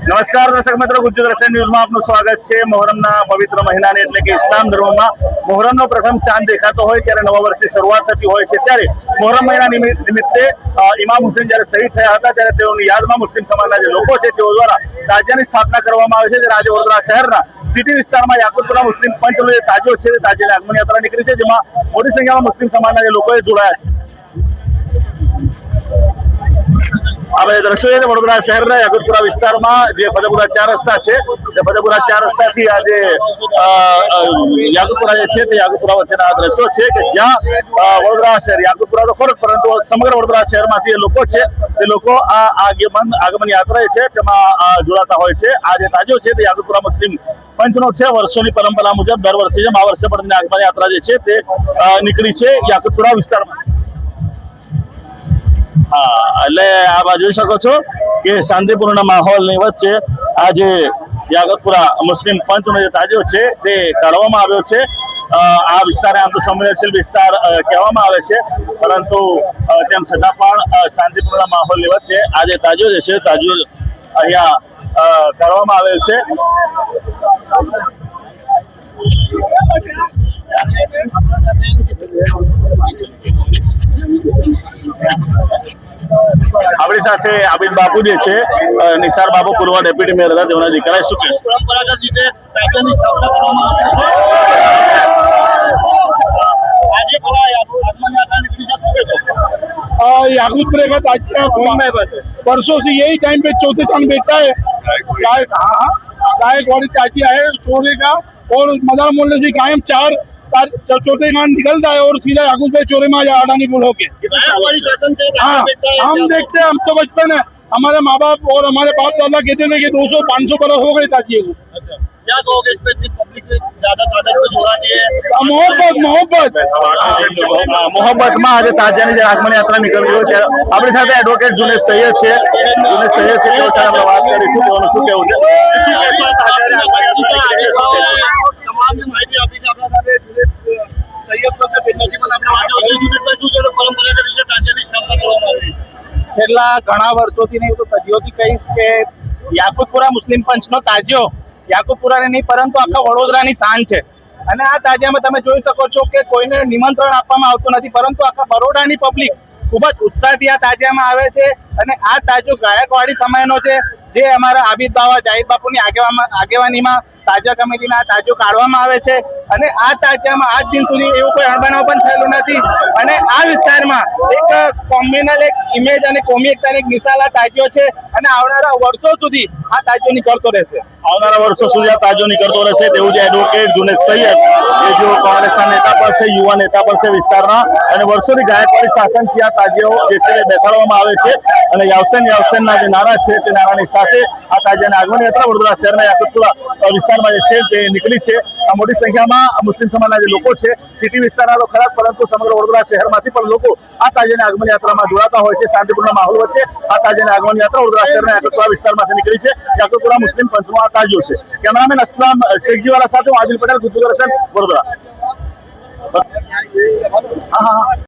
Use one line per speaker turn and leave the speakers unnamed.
નમસ્કાર દર્શક મિત્રો, ગુજરાત દર્શન ન્યૂઝમાં આપનું સ્વાગત છે। મોહરમના પવિત્ર મહિનાને એટલે કે ઇસ્લામ ધર્મમાં મોહરમનો પ્રથમ ચાંદ દેખાતો હોય ત્યારે નવા વર્ષની શરૂઆત થતી હોય છે। ત્યારે મોહરમ મહિના નિમિત્તે ઇમામ હુસૈન જ્યારે શહીદ થયા હતા ત્યારે તેઓની યાદમાં મુસ્લિમ સમાજના જે લોકો છે તેઓ દ્વારા તાજિયાની સ્થાપના કરવામાં આવે છે। ત્યારે આજે વડોદરા શહેરના સિટી વિસ્તારમાં યાકુતપુરા મુસ્લિમ પંચનો જે તાજિયો છે તે તાજિયાની આગમન યાત્રા નીકળી છે, જેમાં મોટી સંખ્યામાં મુસ્લિમ સમાજના જે લોકોએ જોડાયા છે। આપણે દ્રશ્યો છે વડોદરા શહેરના યાકુતપુરા વિસ્તારમાં જે ફતેપુરા 4 રસ્તા છે તે ફતેપુરા 4 રસ્તાથી આજે યાકુતપુરા જે છે તે યાકુતપુરા વચ્ચેના દ્રશ્યો છે કે જ્યાં વડોદરા શહેર યાકુતપુરા તો ખરો પરંતુ સમગ્ર વડોદરા શહેરમાંથી જે લોકો છે તે લોકો આ આગમન યાત્રા છે તેમાં જોડાતા હોય છે। આ જે તાજિયો છે તે યાકુતપુરા મુસ્લિમ પંચનો છે। વર્ષોની પરંપરા મુજબ દર વર્ષે જેમ આ વર્ષે પણ આગમન યાત્રા જે છે તે નીકળી છે યાકુતપુરા વિસ્તારમાં। એટલે આપ જોઈ શકો છો કે શાંતિપૂર્ણ માહોલની વચ્ચે આજે યાકુતપુરા મુસ્લિમ પંચનો જે તાજિયો છે તે કાઢવામાં આવ્યો છે। આ વિસ્તારને આમ તો સંવેદનશીલ વિસ્તાર કહેવામાં આવે છે, પરંતુ તેમ છતાં પણ શાંતિપૂર્ણ માહોલની વચ્ચે આજે તાજિયો જે છે તાજિયો અહીંયા કાઢવામાં આવેલ છે। આપણી સાથે આબિદ બાપુ જે છે નિસાર બાપુ પૂર્વ ડેપ્યુટી મેયર હતા, તેઓના દીકરાએ શું કહ્યું?
પરંપરાગત રીતે તાજિયાની સ્થાપના કરવામાં આજે આગમन यात्रा निकली है,
याकूतपुरे का ताजिया परसों से यही टाइम पे चौथे चांद बैठता है। गायकवाड़ी ताजिया है चौथे का, और मदार मोहल्ले से कायम 4 चौथे चांद निकलता है और सीधा याकूतपुरे चौरे में अडानी पुल होके।
शासन से
हाँ, हम देखते हैं, हम तो बचपन है, हमारे माँ बाप और हमारे बाप दादा कहते थे कि 200-500 बरस हो गए ताजिए को।
क्या कहोगे इस पे पब्लिक ने ज्यादा तादाद को जोड़ा दिए?
મોહબ્બતમાં આજે તાજિયાની જે આગમન યાત્રા નીકળી હોય ત્યારે આપણી સાથે એડવોકેટ જુનેદ સૈયદ છે। જુનેદ સૈયદ છે, તેઓ સાથે આપણે વાત કરીશું, તેઓનું શું કહેવું છે?
તમામ માહિતી આપી છે આપણા સાથે જુનેદ સૈયદ પાસે તેનાથી પણ આપણે વાત કરી છે કે શું છે પરંપરાગત રીતે તાજિયાની સ્થાપના કરવામાં આવી?
છેલ્લા ઘણા વર્ષોથી નહીં તો સદીઓથી કહીશ કે યાકુતપુરા મુસ્લિમ પંચનો તાજિયો યાકુતપુરાને નહીં પરંતુ આખા વડોદરાની શાન છે। અને આ તાજિયામાં તમે જોઈ શકો છો કે કોઈને નિમંત્રણ આપવામાં આવતું નથી, પરંતુ આખા બરોડાની પબ્લિક ખૂબ જ ઉત્સાહથી આ તાજિયામાં આવે છે। અને આ તાજિયો ગાયકવાડી સમયનો છે, જે અમારા આબિદ બાવા જાહિદ બાપુની આગેવાનીમાં તાજિયા કમિટીના આ તાજિયો કાઢવામાં આવે છે। અને આ તાજિયામાં આજ દિન સુધી એવું કોઈ અણબનાવ પણ થયેલું નથી। અને આ વિસ્તારમાં એક કોમ્યુનલ એક ઇમેજ અને કોમી એકતાની એક મિસાલ આ તાજિયો છે, અને આવનારા વર્ષો સુધી આ તાજિયો નીકળતો રહેશે।
આવનારા વર્ષો સુધી આ તાજિયો નીકળતો રહેશે તેવું જે એડવોકેટ જુનેદ સૈયદ, એ જો કોંગ્રેસના નેતા પણ છે, યુવા નેતા પણ છે વિસ્તારના, અને વર્ષોની ગાયકવાડી શાસનથી આ તાજિયો જે છે બેસાડવામાં આવે છે। અને યાવસેનના જે નારા છે તે નારાની સાથે આ તાજિયાની આગમન યાત્રા વડોદરા શહેરના યાકુતપુરા વિસ્તારમાં જે છે તે નીકળી છે। આ મોટી સંખ્યામાં મુસ્લિમ સમાજના જે લોકો છે સિટી વિસ્તારના તો ખરા, પરંતુ સમગ્ર વડોદરા શહેરમાંથી પણ લોકો આ તાજિયાની આગમન યાત્રામાં જોડાતા હોય છે। શાંતિપૂર્ણ માહોલ વચ્ચે આ તાજિયાની આગમન યાત્રા વડોદરા શહેરના યાકુતપુરા વિસ્તારમાંથી નીકળી છે। યાકુતપુરા મુસ્લિમ પંચનો આ તાજિયો છે। કેમેરામેન અસલામ શેખજીવાલા સાથે હું આદિલ પટેલ, ગુજરાત દર્શન, વડોદરા।